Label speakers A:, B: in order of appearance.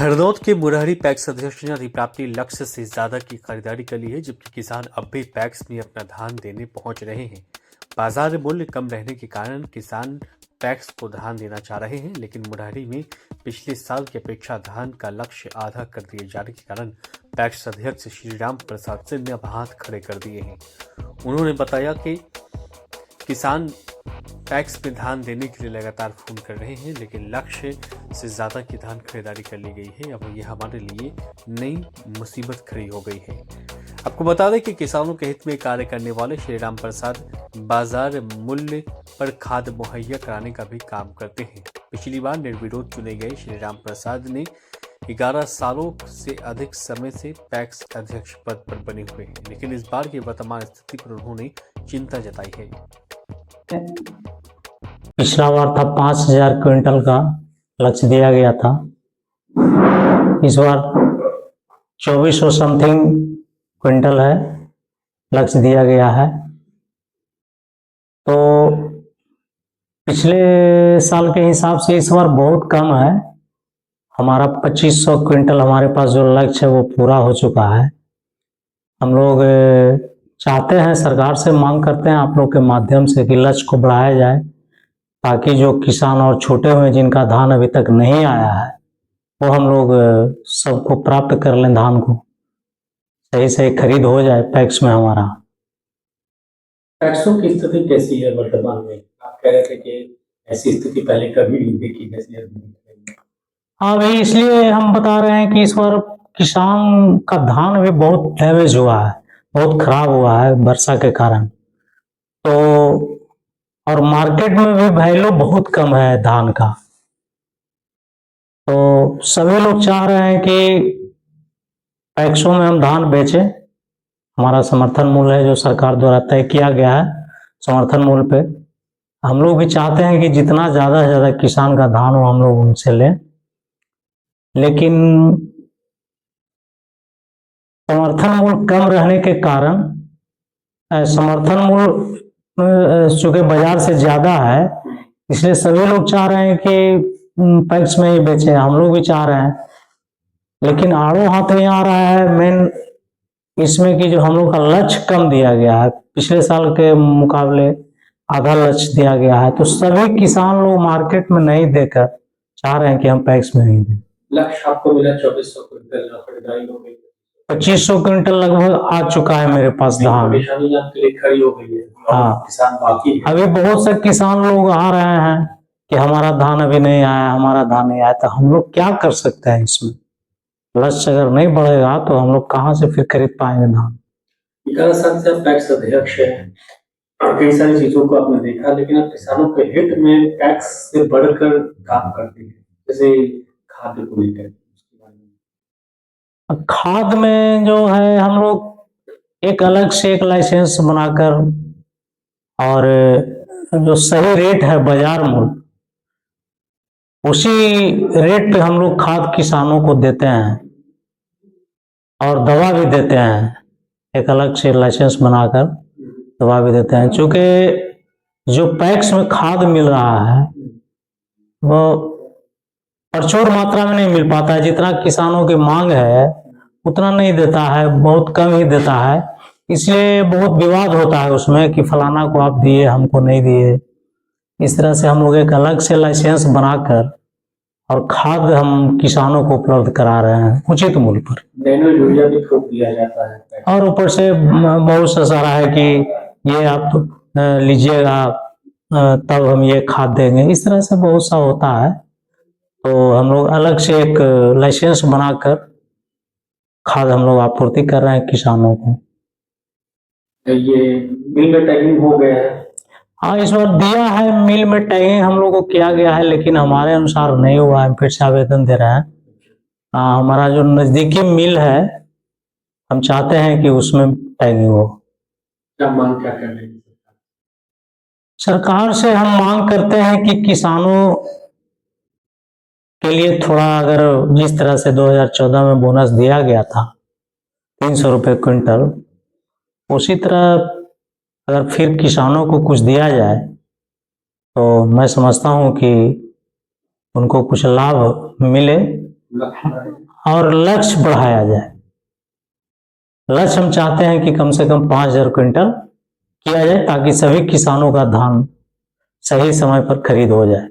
A: हरनौत के मुरारी पैक्स अध्यक्ष ने अधिप्राप्ति लक्ष्य से ज्यादा की खरीदारी कर ली है, जबकि किसान अब भी पैक्स में अपना धान देने पहुंच रहे हैं। बाजार मूल्य कम रहने के कारण किसान पैक्स को धान देना चाह रहे हैं, लेकिन मुरारी में पिछले साल की अपेक्षा धान का लक्ष्य आधा कर दिए जाने के कारण पैक्स अध्यक्ष श्रीराम प्रसाद सिंह ने अब हाथ खड़े कर दिए हैं। उन्होंने बताया कि किसान पैक्स में धान देने के लिए लगातार फोन कर रहे हैं, लेकिन लक्ष्य से ज्यादा की धान खरीदारी कर ली गई है। अब यह हमारे लिए नई मुसीबत खड़ी हो गई है। आपको बता दें कि किसानों के हित में कार्य करने वाले श्रीराम प्रसाद बाजार मूल्य पर खाद मुहैया कराने का भी काम करते हैं। पिछली बार निर्विरोध चुने गए श्रीराम प्रसाद ने 11 सालों से अधिक समय से पैक्स अध्यक्ष पद पर बने हुए हैं, लेकिन इस बार की वर्तमान स्थिति पर उन्होंने चिंता जताई है।
B: पिछला बार था 5,000 क्विंटल का लक्ष्य दिया गया था। इस बार 2400 समथिंग क्विंटल है लक्ष्य दिया गया है। तो पिछले साल के हिसाब से इस बार बहुत कम है। हमारा 2500 क्विंटल हमारे पास जो लक्ष्य है वो पूरा हो चुका है। हम लोग चाहते हैं, सरकार से मांग करते हैं आप लोग के माध्यम से कि लक्ष्य को बढ़ाया जाए, ताकि जो किसान और छोटे हुए जिनका धान अभी तक नहीं आया है वो हम लोग सबको प्राप्त कर लें, धान को सही से खरीद हो जाए पैक्स में हमारा।
C: पैक्सों की स्थिति कैसी है वर्तमान में? आप कह रहे थे कि ऐसी स्थिति पहले कभी नहीं देखी जैसी अभी।
B: हाँ भाई, इसलिए हम बता रहे हैं कि इस बार किसान का धान भी बहुत डैमेज हुआ है, बहुत खराब हुआ है वर्षा के कारण। तो और मार्केट में भी वैल्यू बहुत कम है धान का। तो सभी लोग चाह रहे हैं कि पैक्सों में हम धान बेचें। हमारा समर्थन मूल्य है जो सरकार द्वारा तय किया गया है, समर्थन मूल्य पे हम लोग भी चाहते हैं कि जितना ज़्यादा से ज़्यादा किसान का धान हो हम लोग उनसे लें। लेकिन समर्थन मूल्य कम रहने के कारण, समर्थन मूल्य चूंकि बाजार से ज़्यादा है, इसलिए सभी लोग चाह रहे हैं कि पैक्स में ही बेचें। हम लोग भी चाह रहे हैं, लेकिन आड़ो हाथ नहीं आ रहा है। मेन इसमें कि जो हम लोग का लक्ष्य कम दिया गया है, पिछले साल के मुकाबले आधा लक्ष्य दिया गया है, तो सभी किसान लोग मार्केट में नहीं देकर चाह रहे हैं कि हम पैक्स में ही दें।
C: लक्ष्य आपको मिला 2400 क्विंटल, खरीदारी हो गई
B: 2500 क्विंटल लगभग आ चुका है मेरे पास धान।
C: परेशानी आपके लिए खड़ी हो गई है।
B: हाँ,
C: किसान बाकी है।
B: अभी बहुत से किसान लोग आ रहे हैं कि हमारा धान अभी नहीं आया, हमारा धान नहीं आया। तो हम लोग क्या कर सकते हैं इसमें? लक्ष्य अगर नहीं बढ़ेगा तो हम लोग कहाँ से फिर खरीद पाएंगे धान?
C: 11 साल से आप पैक्स अध्यक्ष हैं और कई सारी चीजों को आपने देखा, लेकिन आप किसानों के हित में पैक्स से बढ़कर काम करते हैं, जैसे खाद्य को लेकर।
B: खाद में जो है हम लोग एक अलग से एक लाइसेंस बनाकर, और जो सही रेट है बाजार मूल्य, उसी रेट पे हम लोग खाद किसानों को देते हैं और दवा भी देते हैं। एक अलग से लाइसेंस बनाकर दवा भी देते हैं। चूंकि जो पैक्स में खाद मिल रहा है वो प्रचुर मात्रा में नहीं मिल पाता है। जितना किसानों की मांग है उतना नहीं देता है, बहुत कम ही देता है। इसलिए बहुत विवाद होता है उसमें कि फलाना को आप दिए, हमको नहीं दिए। इस तरह से हम लोग एक अलग से लाइसेंस बनाकर और खाद हम किसानों को उपलब्ध करा रहे हैं उचित मूल्य पर।
C: नैनो यूरिया भी थोक दिया जाता है,
B: और ऊपर से बहुत सा सारा है कि ये आप लीजिएगा तब हम ये खाद देंगे। इस तरह से बहुत सा होता है। तो हम लोग अलग से एक लाइसेंस बनाकर खाद हम लोग आपूर्ति कर रहे हैं किसानों को।
C: ये बिल में टैगिंग हो गया है।
B: हाँ, इस बार दिया है, मिल में टैगिंग हम लोग को किया गया है, लेकिन हमारे अनुसार नहीं हुआ है। फिर से आवेदन दे रहे हैं। हमारा जो नजदीकी मिल है हम चाहते हैं कि उसमें टैगिंग हो।
C: क्या मांग क्या कर रहे हैं?
B: सरकार से हम मांग करते हैं कि किसानों के लिए थोड़ा, अगर जिस तरह से 2014 में बोनस दिया गया था 300 रुपये क्विंटल, उसी तरह अगर फिर किसानों को कुछ दिया जाए तो मैं समझता हूँ कि उनको कुछ लाभ मिले
C: लक्ष्य है।
B: और लक्ष्य बढ़ाया जाए। लक्ष्य हम चाहते हैं कि कम से कम 5,000 क्विंटल किया जाए ताकि सभी किसानों का धान सही समय पर खरीद हो जाए।